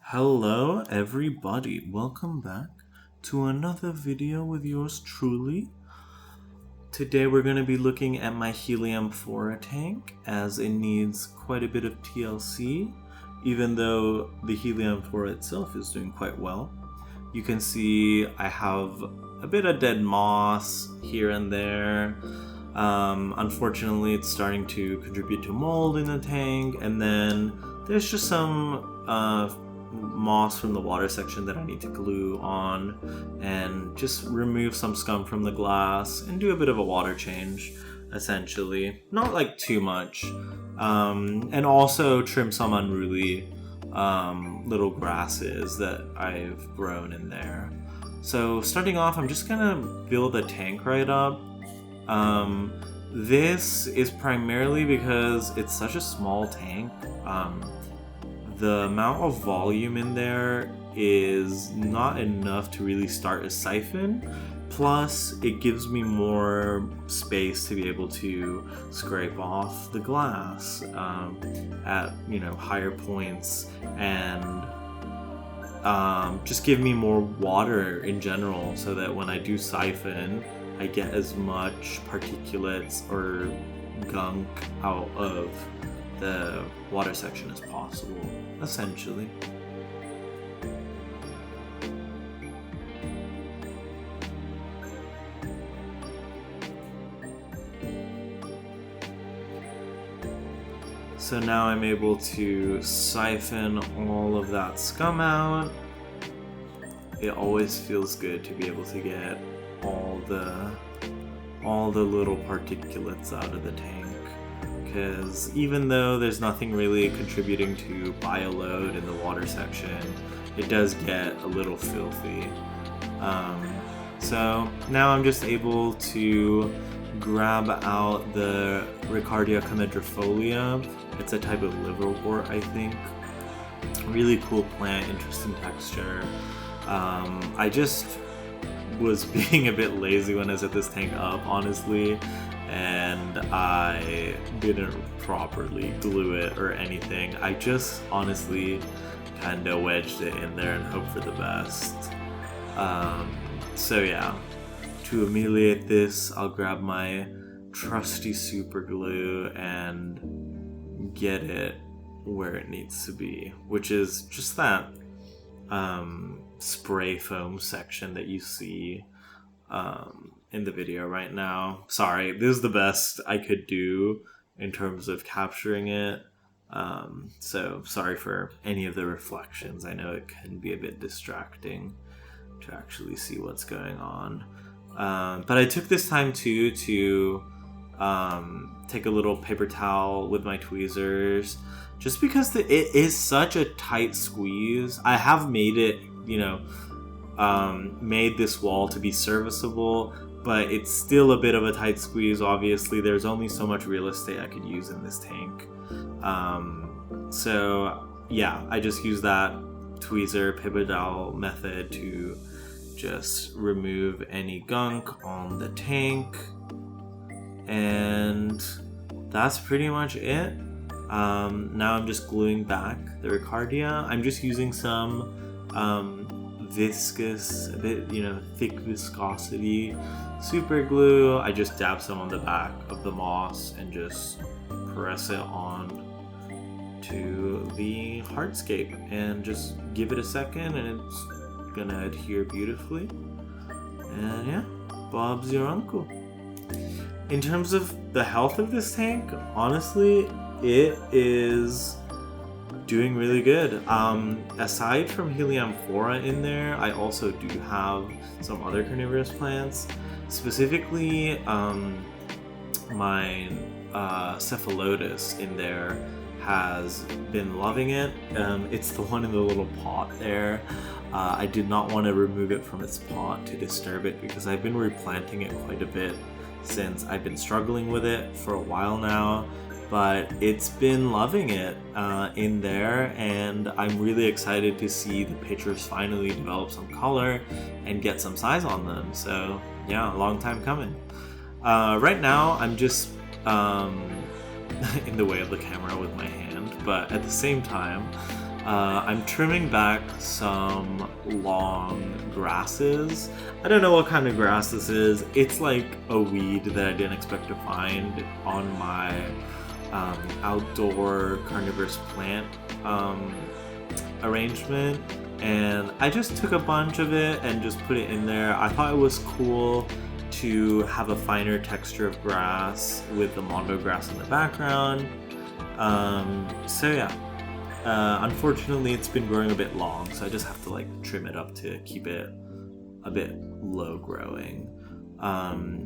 Hello everybody, welcome back to another video with yours truly. Today we're going to be looking at my Heliamphora tank as it needs quite a bit of TLC, even though the Heliamphora itself is doing quite well. You can see I have a bit of dead moss here and there. Unfortunately, it's starting to contribute to mold in the tank, and then there's just some moss from the water section that I need to glue on and just remove some scum from the glass and do a bit of a water change, essentially. Not like too much. And also trim some unruly little grasses that I've grown in there. So starting off, I'm just gonna build a tank right up. This is primarily because it's such a small tank. The amount of volume in there is not enough to really start a siphon. Plus, it gives me more space to be able to scrape off the glass at higher points and just give me more water in general, so that when I do siphon, I get as much particulates or gunk out of the water section as possible, essentially. So now I'm able to siphon all of that scum out. It always feels good to be able to get all the little particulates out of the tank, because even though there's nothing really contributing to bioload in the water section, it does get a little filthy. So now I'm just able to grab out the Riccardia comedrifolia. It's a type of liverwort, I think. Really cool plant, interesting texture. I just was being a bit lazy when I set this tank up, honestly, and I didn't properly glue it or anything. I just honestly kinda wedged it in there and hoped for the best. So yeah, to ameliorate this, I'll grab my trusty super glue and get it where it needs to be, which is just that spray foam section that you see in the video right now. Sorry, this is the best I could do in terms of capturing it. So sorry for any of the reflections. I know it can be a bit distracting to actually see what's going on. But I took this time too to take a little paper towel with my tweezers, just because it is such a tight squeeze. I have made it, made this wall to be serviceable, but it's still a bit of a tight squeeze. Obviously, there's only so much real estate I could use in this tank. So yeah, I just use that tweezer paper towel method to just remove any gunk on the tank, and that's pretty much it. Now I'm just gluing back the Riccardia. I'm just using some viscous, a bit, thick viscosity super glue. I just dab some on the back of the moss and just press it on to the hardscape and just give it a second, and it's gonna adhere beautifully. And yeah, Bob's your uncle. In terms of the health of this tank, honestly, it is doing really good. Aside from Heliamphora in there, I also do have some other carnivorous plants. Specifically, my cephalotus in there has been loving it. It's the one in the little pot there. I did not want to remove it from its pot to disturb it, because I've been replanting it quite a bit since I've been struggling with it for a while now, but it's been loving it in there, and I'm really excited to see the pictures finally develop some color and get some size on them. So yeah, a long time coming. Right now I'm just in the way of the camera with my hand, but at the same time I'm trimming back some long grasses. I don't know what kind of grass this is. It's like a weed that I didn't expect to find on my outdoor carnivorous plant arrangement. And I just took a bunch of it and just put it in there. I thought it was cool to have a finer texture of grass with the mondo grass in the background. So yeah. Unfortunately, it's been growing a bit long, so I just have to like trim it up to keep it a bit low growing.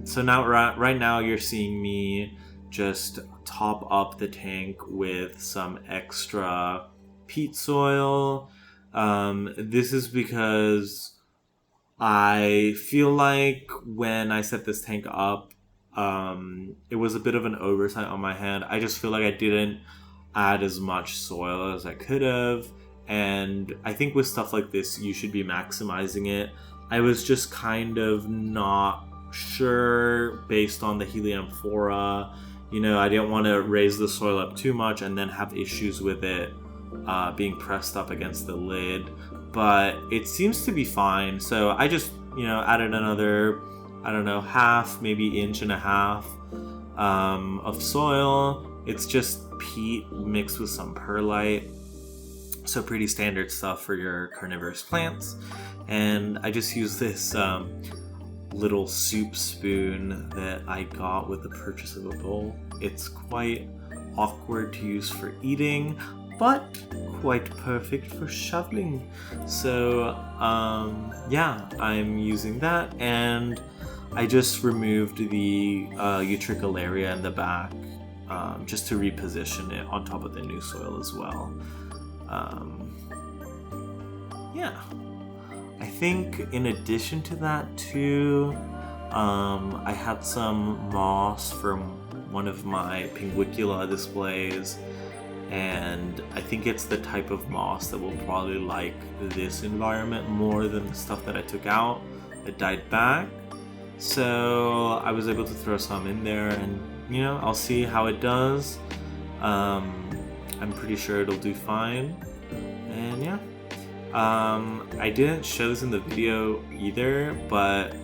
So now, right now, you're seeing me just top up the tank with some extra peat soil. This is because I feel like when I set this tank up, it was a bit of an oversight on my hand. I just feel like I didn't add as much soil as I could have, and I think with stuff like this you should be maximizing it. I was just kind of not sure based on the Heliamphora. You know, I didn't want to raise the soil up too much and then have issues with it being pressed up against the lid, but it seems to be fine. So I just, you know, added another, I don't know, half, maybe inch and a half of soil. It's just peat mixed with some perlite, so pretty standard stuff for your carnivorous plants. And I just use this little soup spoon that I got with the purchase of a bowl. It's quite awkward to use for eating, but quite perfect for shoveling. So yeah, I'm using that, and I just removed the utricularia in the back just to reposition it on top of the new soil as well. Yeah, I think in addition to that too, I had some moss from one of my pinguicula displays, and I think it's the type of moss that will probably like this environment more than the stuff that I took out that died back. So I was able to throw some in there, and you know, I'll see how it does. I'm pretty sure it'll do fine. And yeah, I didn't show this in the video either, but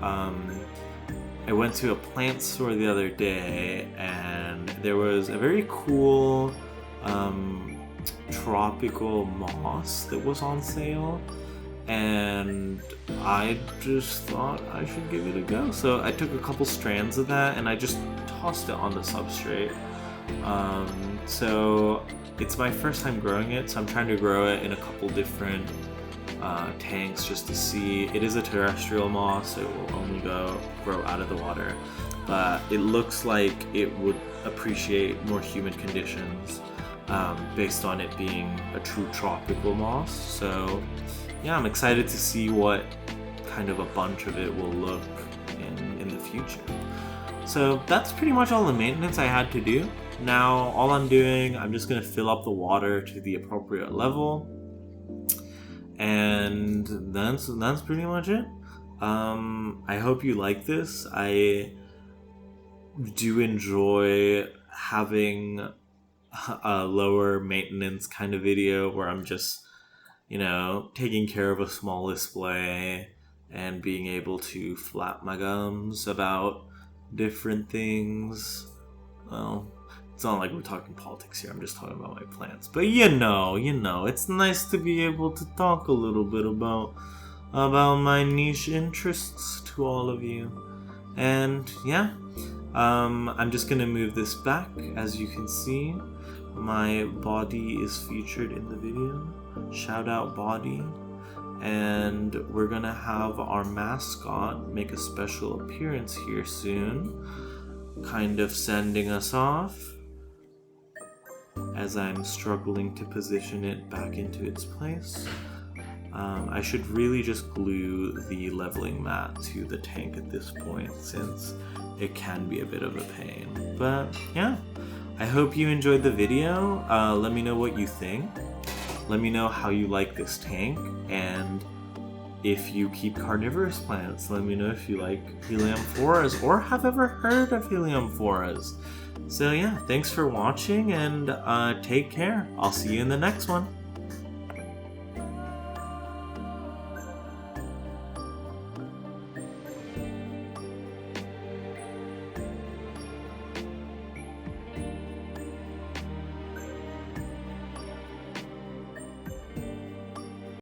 I went to a plant store the other day, and there was a very cool tropical moss that was on sale, and I just thought I should give it a go. So I took a couple strands of that and I just tossed it on the substrate. So it's my first time growing it, so I'm trying to grow it in a couple different tanks just to see. It is a terrestrial moss, so it will only grow out of the water, but it looks like it would appreciate more humid conditions based on it being a true tropical moss. So yeah, I'm excited to see what kind of a bunch of it will look in the future. So that's pretty much all the maintenance I had to do. Now all I'm doing, I'm just going to fill up the water to the appropriate level, and that's pretty much it. I hope you like this. I do enjoy having a lower maintenance kind of video where I'm just, you know, taking care of a small display and being able to flap my gums about different things. Well, it's not like we're talking politics here, I'm just talking about my plants. But you know, it's nice to be able to talk a little bit about my niche interests to all of you. And yeah, I'm just gonna move this back. As you can see, my body is featured in the video. Shout out body. And we're gonna have our mascot make a special appearance here soon, kind of sending us off as I'm struggling to position it back into its place. I should really just glue the leveling mat to the tank at this point, since it can be a bit of a pain. But yeah, I hope you enjoyed the video. Let me know what you think. Let me know how you like this tank, and if you keep carnivorous plants. Let me know if you like Heliamphoras or have ever heard of Heliamphoras. So yeah, thanks for watching, and take care. I'll see you in the next one.